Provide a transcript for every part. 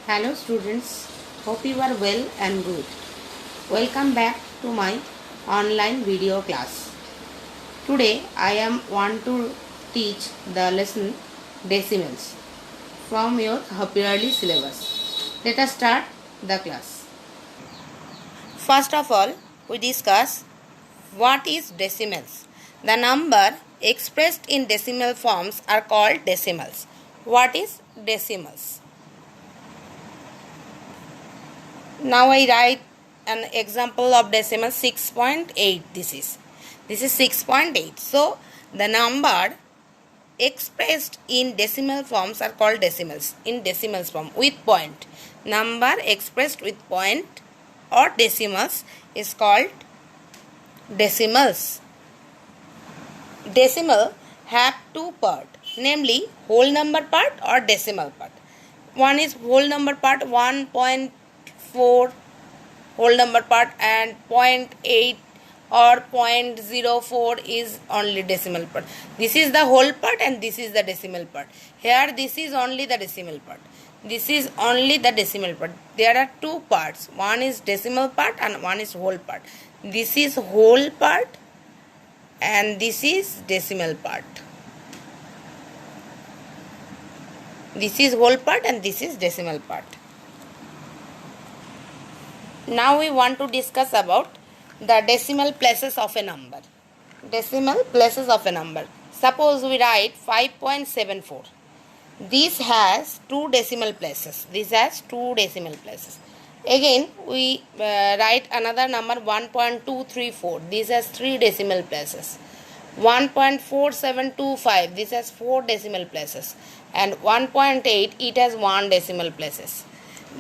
Hello students, hope you are well and good. Welcome back to my online video class. Today I am want to teach the lesson decimals from your yearly syllabus. Let us start the class. First of all, we discuss what is decimals. The number expressed in decimal forms are called decimals. What is decimals? Now I write an example of decimal 6.8. This is 6.8. So the number expressed in decimal forms are called decimals. In decimals form with point. Number expressed with point or decimals is called decimals. Decimal have two parts, namely whole number part or decimal part. One is whole number part 1.4 whole number part, and 0.8 or 0.04 is only decimal part. This is the whole part and this is the decimal part. Here this is only the decimal part. This is only the decimal part. There are two parts. One is decimal part and one is whole part. This is whole part and this is decimal part. This is whole part and this is decimal part. Now we want to discuss about the decimal places of a number. Decimal places of a number. Suppose we write 5.74. This has two decimal places. This has two decimal places. Again we write another number 1.234. This has three decimal places. 1.4725. This has four decimal places. And 1.8, it has one decimal places.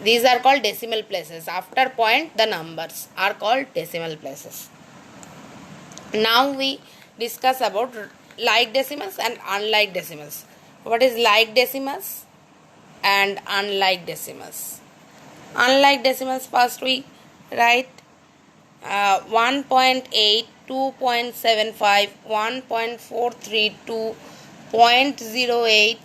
These are called decimal places. After point, the numbers are called decimal places. Now we discuss about like decimals and unlike decimals. What is like decimals and unlike decimals? Unlike decimals, first we write 1.8, 2.75, 1.432, 0.08.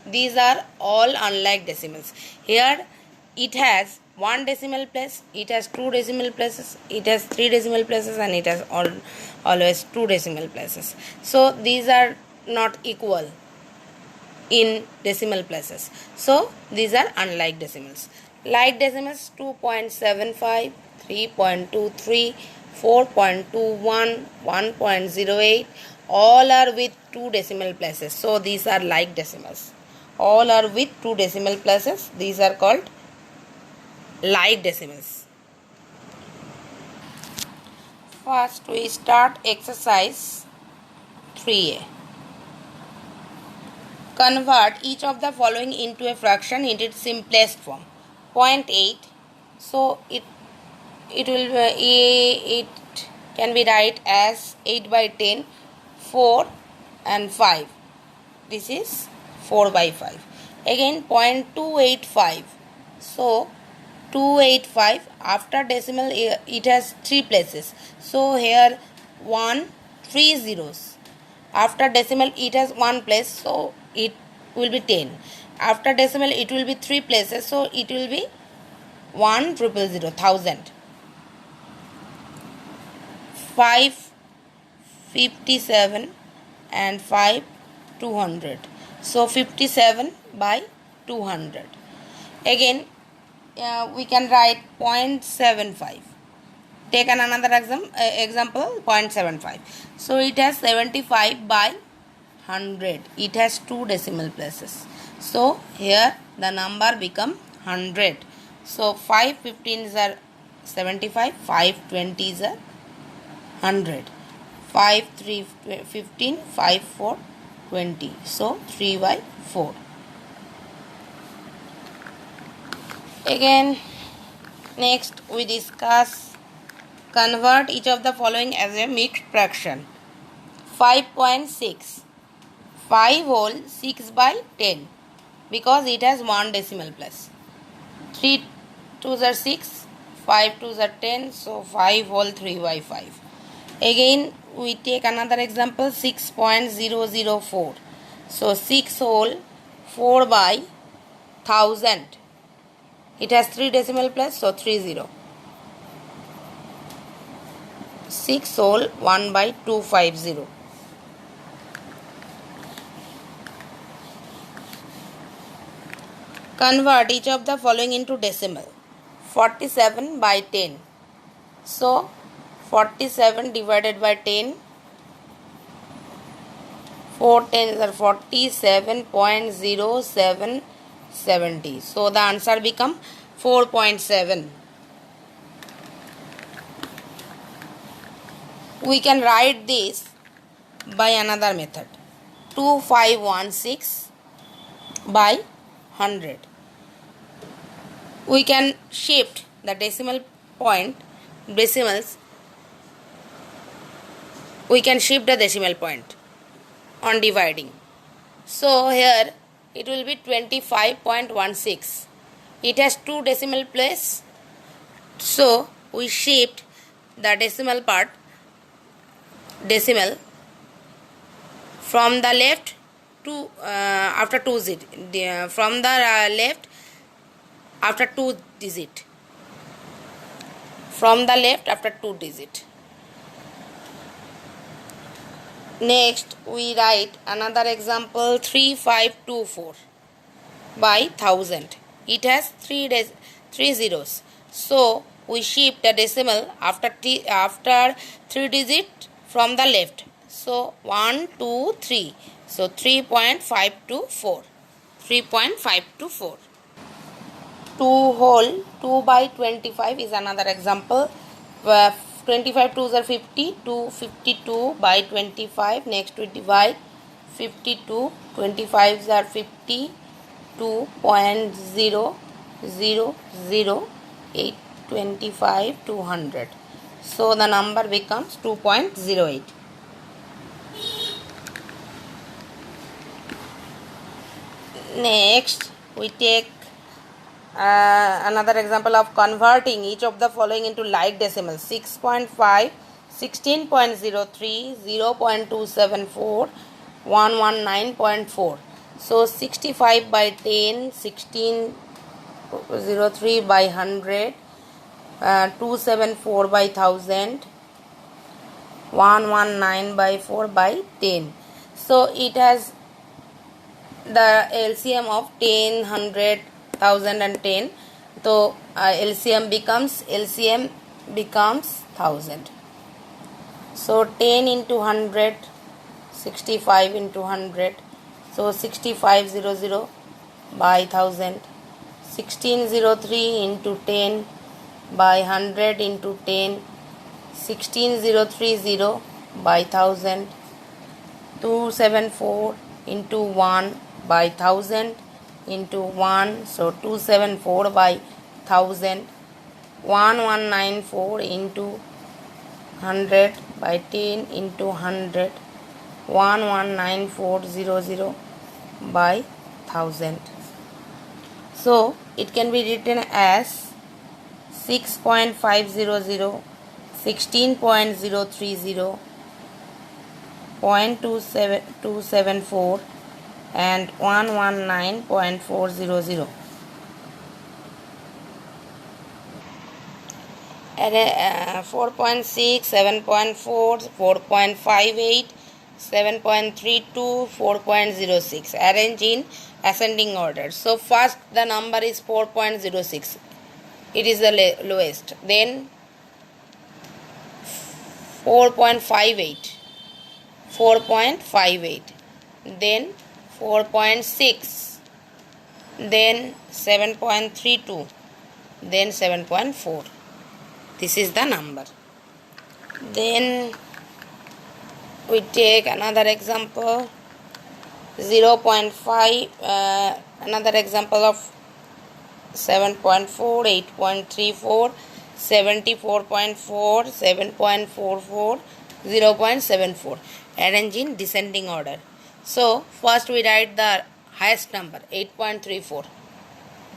These are all unlike decimals. Here it has one decimal place, it has two decimal places, it has three decimal places, and it has always two decimal places. So these are not equal in decimal places. So these are unlike decimals. Like decimals 2.75, 3.23, 4.21, 1.08, all are with two decimal places. So these are like decimals. All are with two decimal places. These are called like decimals. First we start exercise 3a. Convert each of the following into a fraction in its simplest form. 0.8. So it can be write as 8 by 10, 4 and 5. This is 4 by 5. Again 0.285. So 285, after decimal it has three places. So here 1, 3 zeros. After decimal it has one place, so it will be 10. After decimal it will be three places, so it will be 1,000, 1000. 557 and 5 200. So 57 by 200. Again we can write 0.75. Take another example 0.75. So it has 75 by 100. It has two decimal places. So here the number become 100. So 5 15s are 75, 5 20s are 100. 5 3 15, 5 4 20. So 3 by 4. Again, next we discuss convert each of the following as a mixed fraction. 5.6. 5 whole 6 by 10 because it has one decimal place. 3 2s are 6, 5 2s are 10, so 5 whole 3 by 5. Again we take another example 6.004. So 6 whole 4 by 1000. It has 3 decimal place, so 30. 6 whole 1 by 250. Convert each of the following into decimal. 47 by 10. So 47 divided by 10. 4 tens are 47.0770. So the answer become 4.7. We can write this by another method. 2516 by 100. We can shift the decimals. We can shift the decimal point on dividing. So here it will be 25.16. It has 2 decimal place. So we shift the decimal from the left to after 2 digit. From the left after 2 digit. From the left after 2 digit. Next, we write another example 3524 by 1000. It has 3 zeros. So, we shift the decimal after 3 digit from the left. So, 1, 2, 3. So, 3.524. 3.524. 2 whole 2 by 25 is another example. 25 2s are 50, 252 by 25. Next we divide 52, 25s are 50, 2.0008, 25 to 100. So the number becomes 2.08. Next we take another example of converting each of the following into like decimals. 6.5, 16.03, 0.274, 119.4. So 65 by 10, 1603 by 100, 274 by 1000, 119 by 4 by 10. So it has the LCM of 10, 100, 1000 and 10. So LCM becomes 1000. So 10 into 100, 65 into 100. So 6500 by 1000. 1603 into 10 by 100 into 10. 16030 by 1000. 274 into 1 by 1000 into 1, so 274 by 1000. 1194 into 100 by 10 into 100. 119400 by 1000. So it can be written as 6.500, 16.030, 0.274 and 119.400. And 4.6, 7.4, 4.58, 7.32, 4.06. Arrange in ascending order. So first the number is 4.06. It is the lowest. Then 4.58. 4.58. Then 4.6. Then 7.32. Then 7.4. This is the number. Then we take another example 0.5, another example of 7.4, 8.34, 74.4, 7.44, 0.74. Arrange in descending order. So first we write the highest number 8.34.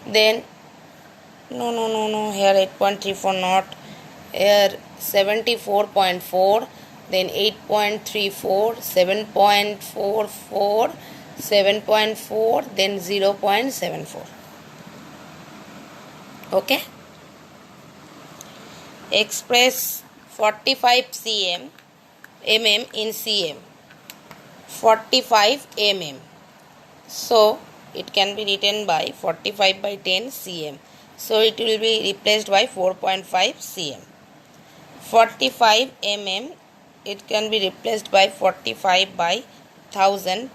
Then no, here 8.34 not, here 74.4, then 8.34, 7.44, 7.4, then 0.74. Okay. Express 45 mm in cm. 45 mm. So it can be written by 45 by 10 cm. So it will be replaced by 4.5 cm. 45 mm, it can be replaced by 45 by 1000.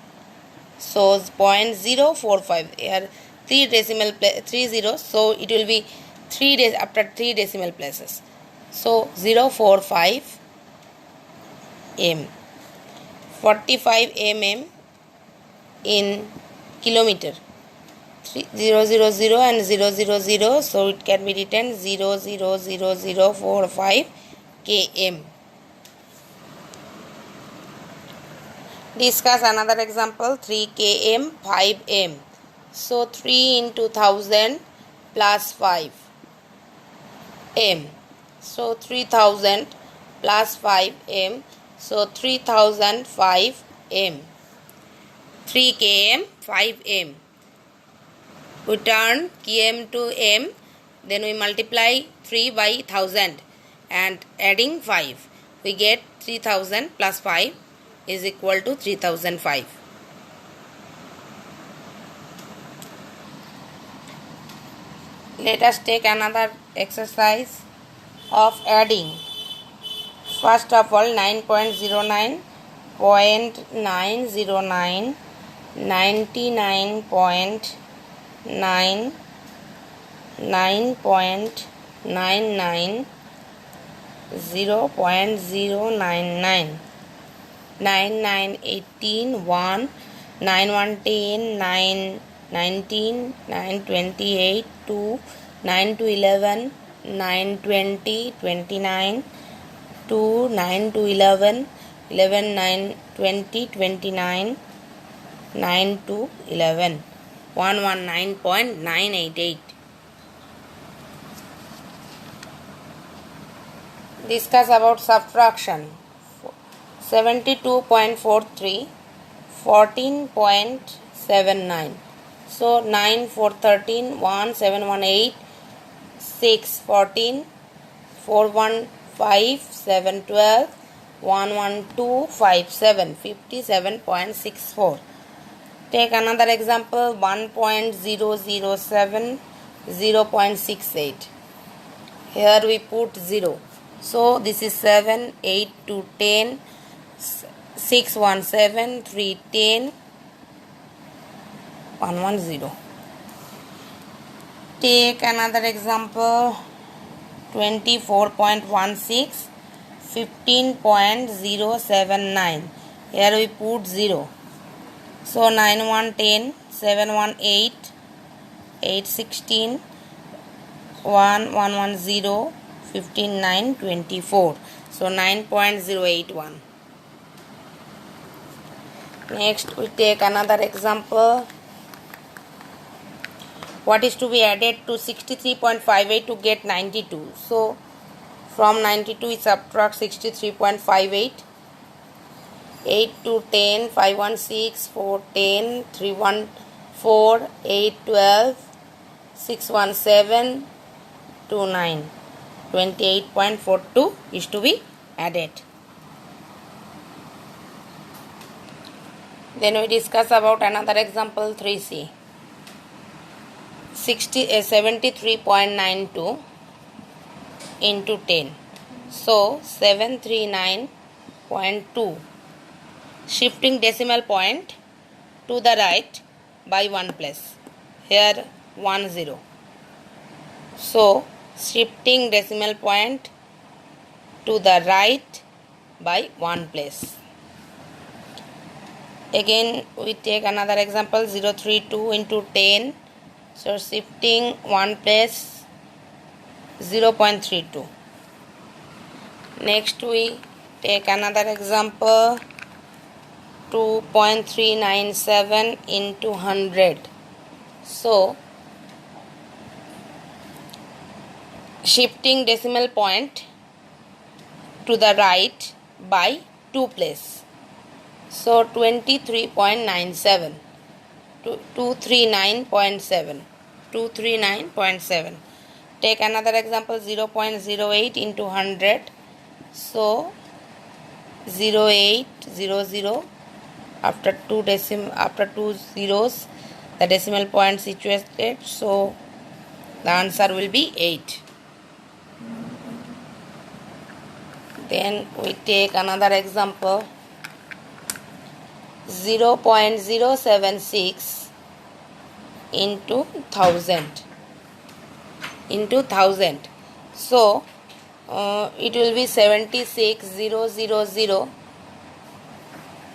So 0.045. Here 3 zeros. So it will be 3 after 3 decimal places. So 045 m. 45 mm in kilometer. 000 and 000, so it can be written 0.00045 km. Discuss another example. 3 km 5 m. So 3 into 1000 plus 5 m. So 3000 plus 5 m. So 3005 m. 3 km 5 m. We turn km to m, then we multiply 3 by 1000 and adding 5. We get 3000 plus 5 is equal to 3005. Let us take another exercise of adding. First of all, 9.09, 0.909, 99.9, 9.99, 0.099, 9918, 1, 9110, 919, 928, 2, 9 to 11, 920, 29, 2, 9 to 11, 11, 9, 20, 29, 9 to 11, 119.988. Discuss about subtraction. 72.43, 14.79. So 9, 4, 13, 1, 7, 1, 8, 6, 14, 4, 1, 5, 7, 12, 1, 1, 2, 5, 7, 57.64. Take another example. 1.007, 0.68. Here we put 0. So this is 7, 8 to 10, 6, 1, 7, 3, 10, 1, 1, 0. Take another example. 24.16, 15.079. Here we put 0. So 9, 1, 10, 7, 1, 8, 8, 16, 1, 1, 1, 0, 15, 9, 24. So 9.081. Next we take another example. What is to be added to 63.58 to get 92? So from 92 we subtract 63.58. 8 to 10, 5, 1, 6, 4, 10, 3, 1, 4, 8, 12, 6, 1, 7, 2, 9. 28.42 is to be added. Then we discuss about another example. 3C. 73.92 into 10. So 739.2. Shifting decimal point to the right by 1 place. Here 1 0. So shifting decimal point to the right by 1 place. Again we take another example. 032 into 10. So shifting 1 place, 0.32. Next we take another example. 2.397 into 100. So shifting decimal point to the right by 2 place. So 23.97. 239.7. Take another example, 0.08 into 100. So 0800, after two zeros the decimal point situated, so the answer will be 8. Then we take another example, 0.076 into 1000. So it will be 76,000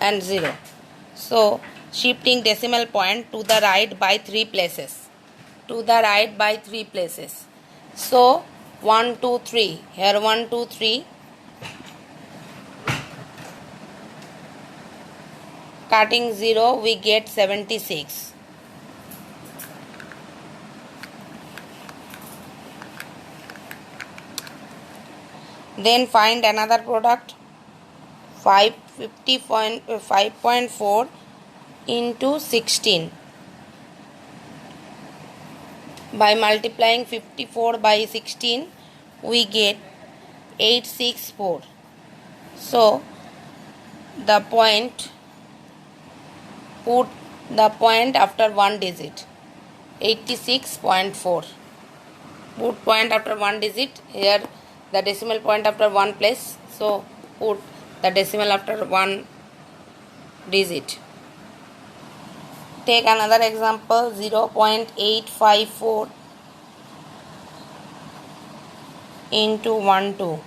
and 0. So shifting decimal point to the right by 3 places. So 1 2 3, here 1 2 3, cutting 0 we get 76. Then find another product, 5.4 into 16. By multiplying 54 by 16 we get 864. So the point, put the point after one digit, 86.4. Put point after one digit, here the decimal point after one place, so put the decimal after one digit. Take another example, 0.854 into 12.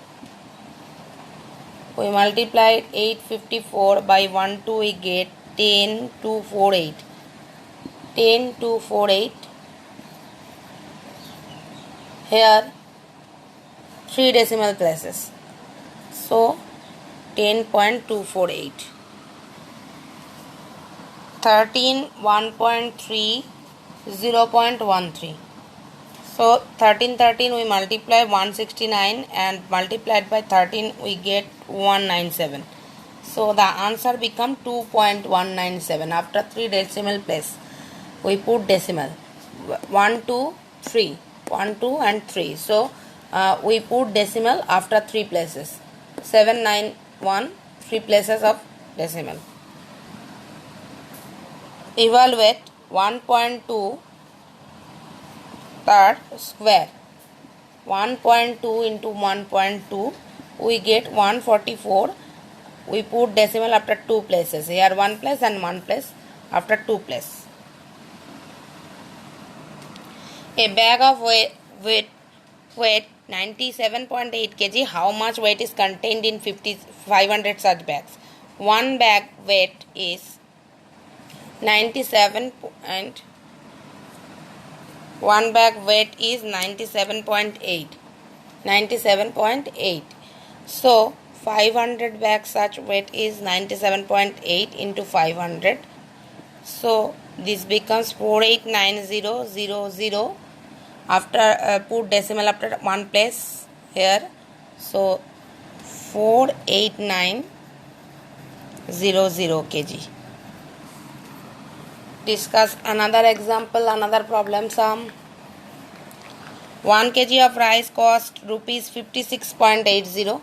We multiplied 854 by 12, we get 10248. 10248. Here 3 decimal places, so 10.248. 13 1.3 0.13. So 13 we multiply 169 and multiplied by 13 we get 197. So the answer become 2.197. After 3 decimal place we put decimal 1 2 3, 1 2 and 3. So we put decimal after 3 places, 791, 3 places of decimal. Evaluate 1.2 third square. 1.2 into 1.2 we get 144. We put decimal after 2 places, here 1 place and 1 place after 2 place. A bag of weight 97.8 kg. How much weight is contained in 500 such bags? One bag weight is 97.8. So 500 bags such weight is 97.8 into 500. So this becomes 489,000. After put decimal after one place here, so 48900 kg. Discuss another example, another problem sum. 1 kg of rice cost rupees 56.80.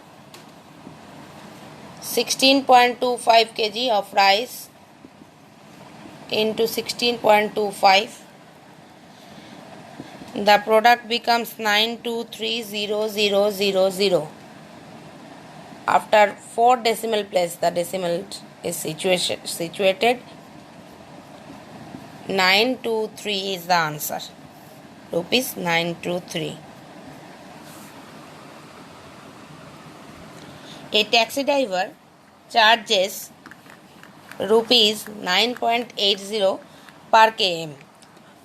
16.25 kg of rice into 16.25. The product becomes 9230000. After 4 decimal place, the decimal is situated. 923 is the answer. Rupees 923. A taxi driver charges rupees 9.80 per km.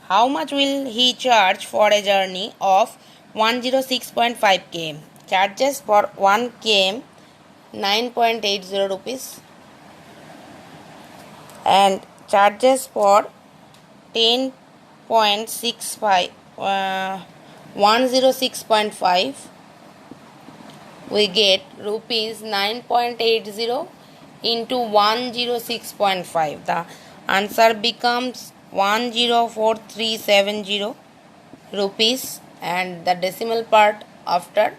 How much will he charge for a journey of 106.5 km? Charges for 1 km 9.80 rupees and charges for 10.65 106.5 we get rupees 9.80 into 106.5. The answer becomes 104,370 rupees and the decimal part after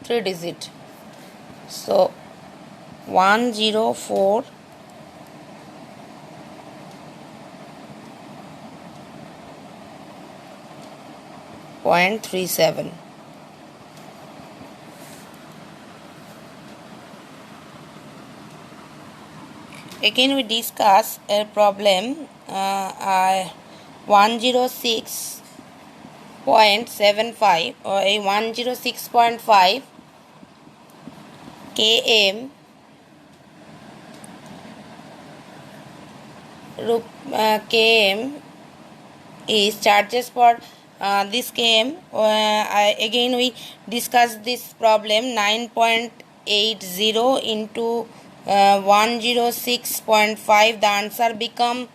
3 digit. So 104.37. Again we discuss a problem 106.75 or a 106.5 km km is charges for this km. Again we discuss this problem 9.80 into 106.5. the answer become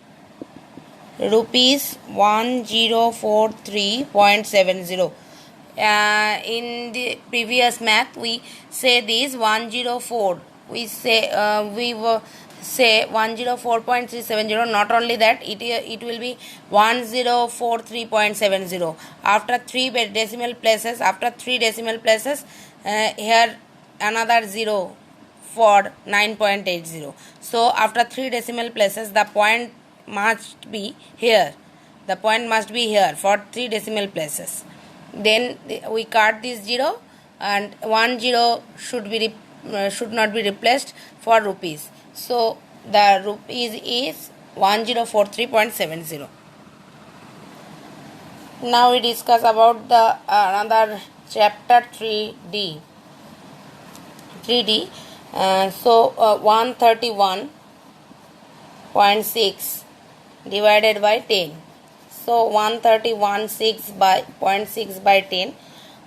rupees 1043.70. In the previous math we say this 104, we say say 104.370. not only that, it will be 1043.70 after 3 decimal places. After 3 decimal places, here another 0 for 9.80. so after 3 decimal places the point must be here. The point must be here for 3 decimal places. Then we cut this 0 and 10 should not be replaced for rupees. So the rupees is 1043.70. Now we discuss about the another chapter 3D. 131.6 divided by 10. So 131.6 by 0.6 by 10.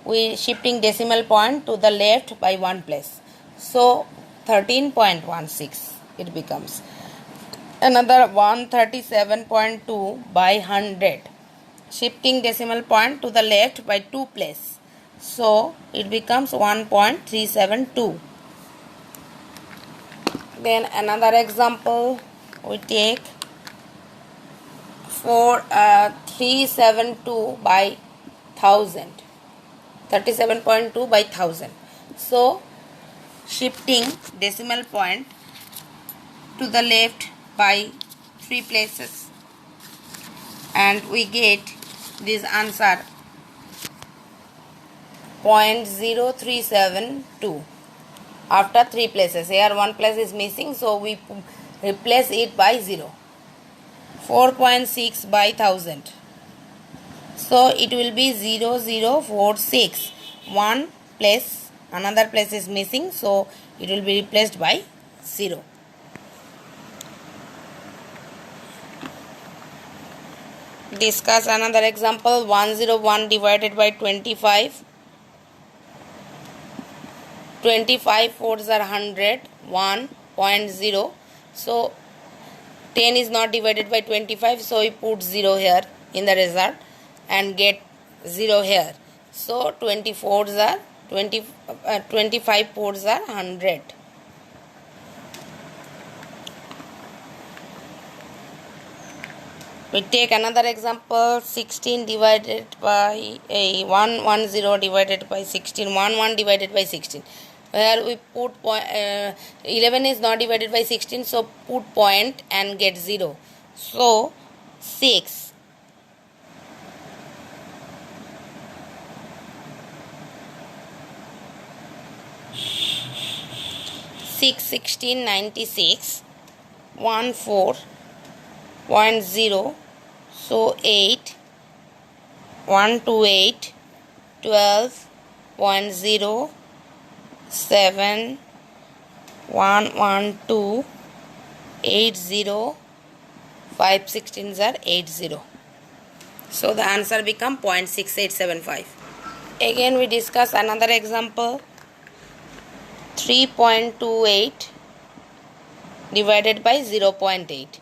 We shifting decimal point to the left by 1 place. So 13.16 it becomes. Another 137.2 by 100. Shifting decimal point to the left by 2 place. So it becomes 1.372. Then another example we take for 372 by 1000. 37.2 by 1000. So shifting decimal point to the left by 3 places and we get this answer 0.0372 after 3 places. Here 1 place is missing, so we replace it by 0. 4.6 by 1000. So it will be 0046. 1 place, another place is missing, so it will be replaced by 0. Discuss another example 101 divided by 25. 25 fours are 100. 1.0. So 10 is not divided by 25, so we put 0 here in the result and get 0 here. So 25 fours are 100. We take another example 16 divided by 110 divided by 16. 11 divided by 16. Where we put 11 is not divided by 16, so put point and get 0. So 6. 6 16 96 14.0. So 8 128 12.0 7 112 80 5 16s are 80. So the answer become 0.6875. Again we discuss another example 3.28 divided by 0.8.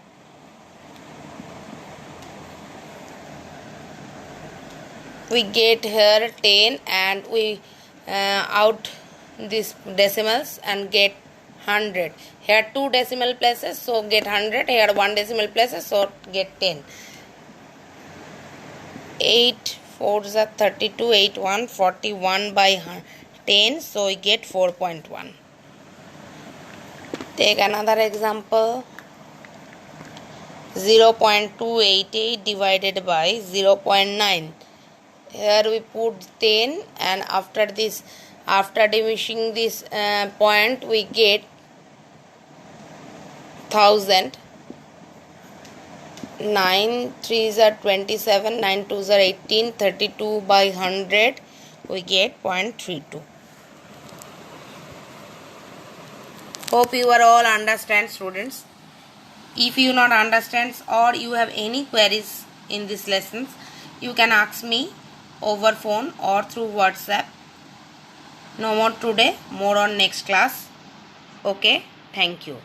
We get here 10 and we out these decimals and get 100. Here 2 decimal places, so get 100. Here 1 decimal places, so get 10. 8 4s are 32, 8, 1, 41 by 10. So we get 4.1. Take another example. 0.288 divided by 0.9. Here we put 10, and after diminishing this point, we get 1000. 9 3s are 27, 9 2s are 18, 32 by 100, we get 0.32. Hope you are all understand, students. If you not understand or you have any queries in this lessons, you can ask me over phone or through WhatsApp. No more today, more on next class. Okay, thank you.